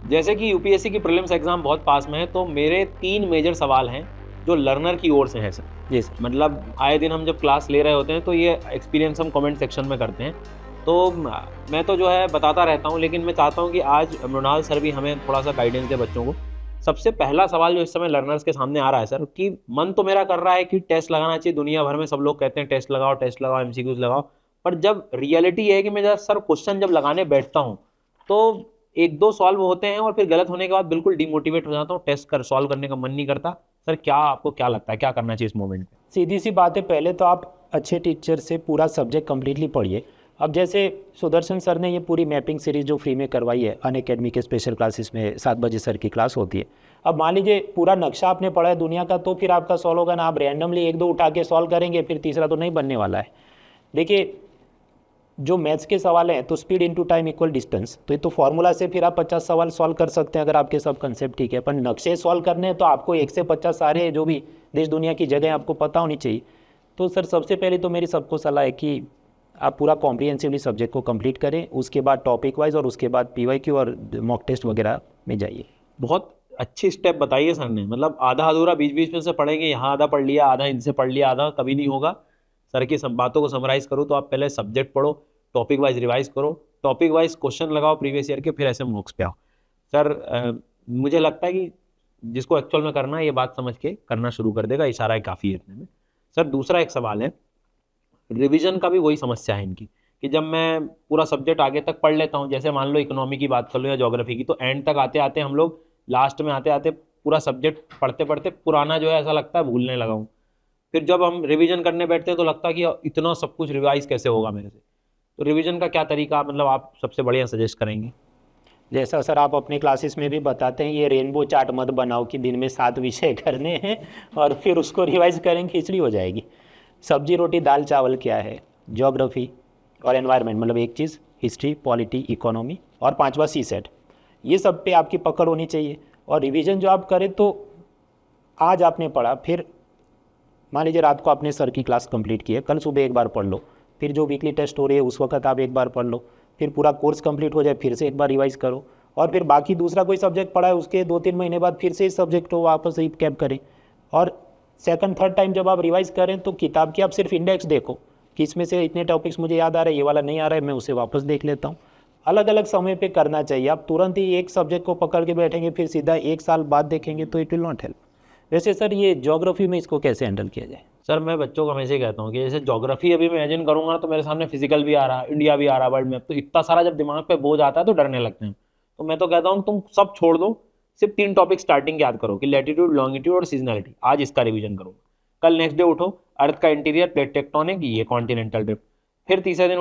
जैसे कि यूपीएससी की प्रीलिम्स एग्जाम बहुत पास में है, तो मेरे 3 मेजर सवाल हैं जो लर्नर की ओर से हैं सर। जी सर। मतलब आए दिन हम जब क्लास ले रहे होते हैं तो ये एक्सपीरियंस हम कमेंट सेक्शन में करते हैं। तो मैं तो जो है बताता रहता हूँ, लेकिन मैं चाहता हूँ कि आज मृणाल सर भी हमें थोड़ा-सा गाइडेंस दें बच्चों को। सबसे पहला सवाल जो इस समय लर्नर्स के सामने आ रहा है सर, कि मन तो मेरा कर रहा है कि टेस्ट लगाना चाहिए, दुनिया भर में सब लोग कहते हैं टेस्ट लगाओ, एमसीक्यूज़ लगाओ। पर जब रियलिटी ये है कि मैं जब सर क्वेश्चन जब लगाने बैठता हूँ, तो 1-2 सॉल्व होते हैं और फिर गलत होने के बाद बिल्कुल डिमोटिवेट हो जाता हूँ, टेस्ट कर सॉल्व करने का मन नहीं करता। सर क्या आपको क्या लगता है, क्या करना चाहिए इस मोमेंट पे? सीधी सी बात है, पहले तो आप अच्छे टीचर से पूरा सब्जेक्ट कम्प्लीटली पढ़िए। अब जैसे सुदर्शन सर ने ये पूरी मैपिंग सीरीज़ जो फ्री में करवाई है अनअकैडमी के स्पेशल क्लासेस में 7 बजे सर की क्लास होती है। अब मान लीजिए पूरा नक्शा आपने पढ़ा है दुनिया का, तो फिर आपका सॉल्व होगा ना। आप रैंडमली 1-2 उठा के सॉल्व करेंगे, फिर तीसरा तो नहीं बनने वाला है। देखिए, जो मैथ्स के सवाल हैं तो speed into time equal distance, तो ये तो फॉर्मूला से फिर आप 50 सवाल सॉल्व कर सकते हैं अगर आपके सब कंसेप्ट ठीक है। पर नक्शे सॉल्व करने हैं तो आपको 1 से 50 सारे जो भी देश दुनिया की जगह आपको पता होनी चाहिए। तो सर सबसे पहले तो मेरी सबको सलाह है कि आप पूरा कॉम्प्रिहेंसिवली सब्जेक्ट को कंप्लीट करें, उसके बाद टॉपिक वाइज और उसके बाद पीवाईक्यू और मॉक टेस्ट वगैरह में जाइए। बहुत अच्छी स्टेप बताई है सर ने। मतलब आधा अधूरा बीच-बीच में से पढ़ेंगे, यहाँ आधा पढ़ लिया, आधा इनसे पढ़ लिया, आधा कभी नहीं होगा। सर की सब बातों को समराइज़ करूँ तो आप पहले सब्जेक्ट पढ़ो, टॉपिक वाइज़ रिवाइज़ करो, टॉपिक वाइज़ क्वेश्चन लगाओ प्रीवियस ईयर के, फिर ऐसे मॉक्स पे आओ। सर मुझे लगता है कि जिसको एक्चुअल में करना है ये बात समझ के करना शुरू कर देगा, इशारा है काफ़ी है इतने में। सर दूसरा एक सवाल है, रिवीजन का भी वही समस्या है इनकी, कि जब मैं पूरा सब्जेक्ट आगे तक पढ़ लेता हूँ, जैसे मान लो इकोनॉमी की बात कर लो या ज्योग्राफी की, तो एंड तक आते-आते हम लोग लास्ट में आते-आते पूरा सब्जेक्ट पढ़ते-पढ़ते पुराना जो है ऐसा लगता है भूलने लगा हूँ। फिर जब हम रिवीजन करने बैठते हैं तो लगता है कि इतना सब कुछ रिवाइज़ कैसे होगा मेरे से? तो रिवीजन का क्या तरीका मतलब आप सबसे बढ़िया सजेस्ट करेंगे? जैसा सर आप अपने क्लासेस में भी बताते हैं, ये रेनबो चार्ट मत बनाओ कि दिन में 7 विषय करने हैं और फिर उसको रिवाइज करेंगे, खिचड़ी हो जाएगी। सब्जी रोटी दाल चावल क्या है, ज्योग्राफी और एनवायरनमेंट, मतलब एक चीज़ हिस्ट्री पॉलिटी इकोनॉमी, और 5वां सी सेट, ये सब पे आपकी पकड़ होनी चाहिए। और रिवीजन जो आप करें तो आज आपने पढ़ा, फिर मान लीजिए रात को आपने सर की क्लास कंप्लीट की है, कल सुबह एक बार पढ़ लो, फिर जो वीकली टेस्ट हो रही है उस वक्त आप एक बार पढ़ लो, फिर पूरा कोर्स कंप्लीट हो जाए फिर से एक बार रिवाइज करो, और फिर बाकी दूसरा कोई सब्जेक्ट पढ़ा है उसके 2-3 महीने बाद फिर से इस सब्जेक्ट को वापस रिकैप करें। और सेकंड थर्ड टाइम जब आप रिवाइज करें तो किताब की आप सिर्फ इंडेक्स देखो कि इसमें से इतने टॉपिक्स मुझे याद आ रहे हैं, ये वाला नहीं आ रहा है, मैं उसे वापस देख लेता हूँ। अलग अलग समय पे करना चाहिए। आप तुरंत ही एक सब्जेक्ट को पकड़ के बैठेंगे फिर सीधा 1 साल बाद देखेंगे तो इट विल नॉट हेल्प। वैसे सर ये ज्योग्राफी में इसको कैसे हैंडल किया जाए? सर मैं बच्चों को हमेशा ही कहता हूँ कि जैसे ज्योग्राफी अभी मैं इमेजिन करूंगा ना, तो मेरे सामने फिजिकल भी आ रहा है, इंडिया भी आ रहा है, वर्ल्ड मैप, तो इतना सारा जब दिमाग पे बोझ आता है तो डरने लगते हैं। तो मैं तो कहता हूँ तुम सब छोड़ दो, सिर्फ 3 टॉपिक स्टार्टिंग याद करो कि लैटिट्यूड, लॉन्गिट्यूड और सीजनैलिटी। आज इसका रिवीजन करो, कल नेक्स्ट डे उठो अर्थ का इंटीरियर, प्लेट टेक्टोनिक, ये कॉन्टिनेंटल ड्रिफ्ट, फिर तीसरे दिन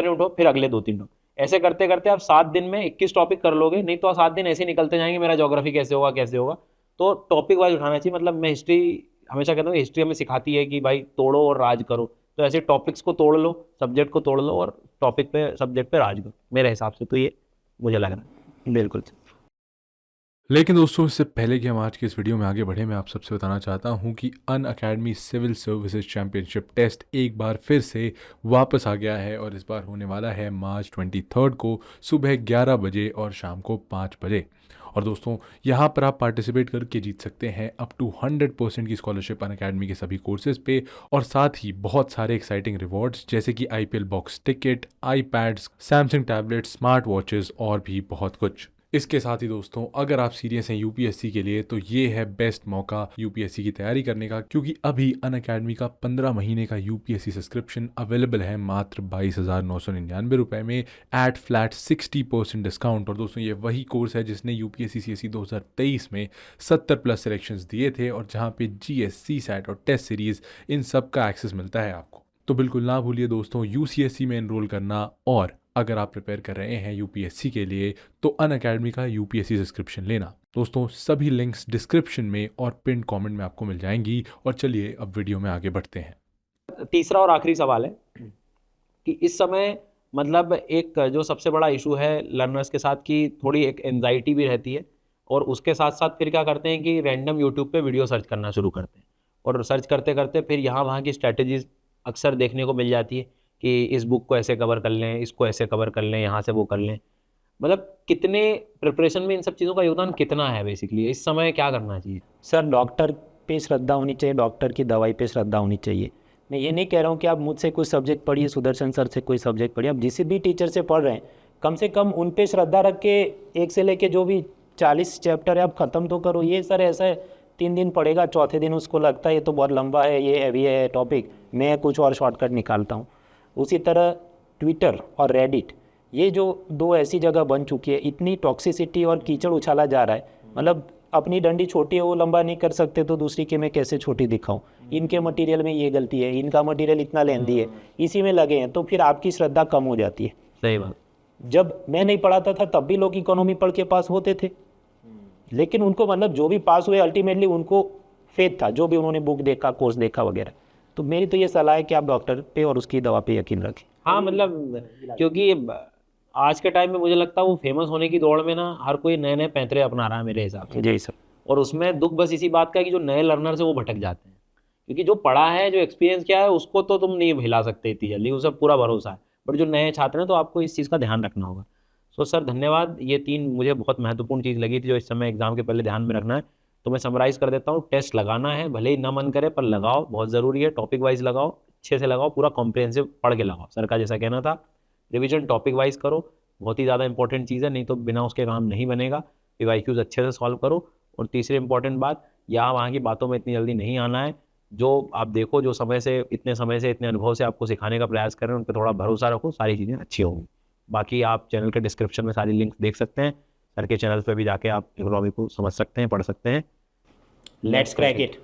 उठो, फिर अगले 2-3 टॉपिक। ऐसे करते करते आप 7 दिन में 21 टॉपिक कर लोगे। नहीं तो 7 दिन ऐसे निकलते जाएंगे, मेरा ज्योग्राफी कैसे होगा कैसे होगा। तो टॉपिक वाइज उठाना चाहिए। मतलब मैं हिस्ट्री हमेशा कहता हूँ, हिस्ट्री हमें सिखाती है कि भाई तोड़ो और राज करो। तो ऐसे टॉपिक्स को तोड़ लो, सब्जेक्ट को तोड़ लो और टॉपिक पे सब्जेक्ट पे राज करो। मेरे हिसाब से तो ये मुझे लग रहा है। बिल्कुल। लेकिन दोस्तों, इससे पहले कि हम आज की इस वीडियो में आगे बढ़े, मैं आप सबसे बताना चाहता हूं कि Unacademy civil services championship test एक बार फिर से वापस आ गया है और इस बार होने वाला है मार्च 23 को सुबह 11 बजे और शाम को 5 बजे। और दोस्तों, यहाँ पर आप पार्टिसिपेट करके जीत सकते हैं अप टू 100% की स्कॉलरशिप अनअकैडमी के सभी कोर्सेज पे, और साथ ही बहुत सारे एक्साइटिंग रिवॉर्ड्स जैसे कि IPL box ticket, iPads, Samsung tablet, smart watches और भी बहुत कुछ। इसके साथ ही दोस्तों, अगर आप सीरियस हैं यूपीएससी के लिए तो ये है बेस्ट मौका यूपीएससी की तैयारी करने का, क्योंकि अभी अनअकैडमी का 15 महीने का यूपीएससी सब्सक्रिप्शन अवेलेबल है मात्र 22,999 रुपए में एट फ्लैट 60% डिस्काउंट। और दोस्तों, ये वही कोर्स है जिसने यूपीएससी सीएससी 2023 में 70+ सिलेक्शंस दिए थे और जहाँ पे जीएस, सीसैट और टेस्ट सीरीज इन सब का एक्सेस मिलता है आपको। तो बिल्कुल ना भूलिए दोस्तों यूसीएससी में एनरोल करना, और अगर आप प्रिपेयर कर रहे हैं यूपीएससी के लिए तो अनअकैडमी का यूपीएससी सब्सक्रिप्शन लेना। दोस्तों, सभी लिंक्स डिस्क्रिप्शन में और पिन कमेंट में आपको मिल जाएंगी। और चलिए अब वीडियो में आगे बढ़ते हैं। तीसरा और आखिरी सवाल है कि इस समय मतलब एक जो सबसे बड़ा इशू है लर्नर्स के साथ, कि थोड़ी एक एंजाइटी भी रहती है, और उसके साथ साथ फिर क्या करते हैं कि रैंडम यूट्यूब पे वीडियो सर्च करना शुरू करते हैं, और सर्च करते करते फिर यहाँ वहाँ की स्ट्रैटेजीज अक्सर देखने को मिल जाती है कि इस बुक को ऐसे कवर कर लें, इसको ऐसे कवर कर लें, यहाँ से वो कर लें। मतलब कितने प्रिपरेशन में इन सब चीज़ों का योगदान कितना है बेसिकली, इस समय क्या करना चाहिए? सर डॉक्टर पे श्रद्धा होनी चाहिए, डॉक्टर की दवाई पे श्रद्धा होनी चाहिए। मैं ये नहीं कह रहा हूँ कि आप मुझसे कोई सब्जेक्ट पढ़िए, सुदर्शन सर से कोई सब्जेक्ट पढ़िए, आप जिस भी टीचर से पढ़ रहे हैं कम से कम उन पे श्रद्धा रख के एक से लेके जो भी 40 चैप्टर है आप ख़त्म तो करो। ये सर ऐसा है 3 दिन पढ़ेगा, चौथे दिन उसको लगता है ये तो बहुत लंबा है, ये हैवी है टॉपिक, मैं कुछ और शॉर्टकट निकालता हूँ। उसी तरह ट्विटर और रेडिट, ये जो 2 ऐसी जगह बन चुकी है, इतनी टॉक्सिसिटी और कीचड़ उछाला जा रहा है, मतलब अपनी डंडी छोटी है वो लंबा नहीं कर सकते तो दूसरी के मैं कैसे छोटी दिखाऊं, इनके मटेरियल में ये गलती है, इनका मटेरियल इतना लेंदी है, इसी में लगे हैं, तो फिर आपकी श्रद्धा कम हो जाती है। सही बात। जब मैं नहीं पढ़ाता था तब भी लोग इकोनॉमी पढ़ के पास होते थे, लेकिन उनको मतलब जो भी पास हुए अल्टीमेटली उनको फेथ था, जो भी उन्होंने बुक देखा, कोर्स देखा वगैरह। तो मेरी तो ये सलाह है कि आप डॉक्टर पे और उसकी दवा पे यकीन रखें। हाँ मतलब क्योंकि आज के टाइम में मुझे लगता है वो फेमस होने की दौड़ में ना हर कोई नए नए पैंतरे अपना रहा है मेरे हिसाब से। जी सर। और उसमें दुख बस इसी बात का है कि जो नए लर्नर्स है वो भटक जाते हैं, क्योंकि जो पढ़ा है, जो एक्सपीरियंस किया है, उसको तो तुम नहीं हिला सकते इतनी जल्दी, उसे पूरा भरोसा है। बट जो नए छात्र हैं तो आपको इस चीज़ का ध्यान रखना होगा। सो सर धन्यवाद, ये 3 मुझे बहुत महत्वपूर्ण चीज़ लगी थी जो इस समय एग्जाम के पहले ध्यान में रखना है। तो मैं समराइज़ कर देता हूँ, टेस्ट लगाना है, भले ही ना मन करे पर लगाओ, बहुत ज़रूरी है। टॉपिक वाइज लगाओ, अच्छे से लगाओ, पूरा कॉम्प्रिहेंसिव पढ़ के लगाओ, सर का जैसा कहना था। रिविजन टॉपिक वाइज करो, बहुत ही ज़्यादा इंपॉर्टेंट चीज़ है, नहीं तो बिना उसके काम नहीं बनेगा। PYQs अच्छे से सॉल्व करो। और तीसरी इंपॉर्टेंट बात, यहाँ वहाँ की बातों में इतनी जल्दी नहीं आना है। जो आप देखो, जो समय से इतने अनुभव से आपको सिखाने का प्रयास कर रहे हैं, उन पर थोड़ा भरोसा रखो, सारी चीज़ें अच्छी होंगी। बाकी आप चैनल के डिस्क्रिप्शन में सारी लिंक्स देख सकते हैं, सर के चैनल पर भी जाके आप इकोनॉमी को समझ सकते हैं, पढ़ सकते हैं। Let's crack it.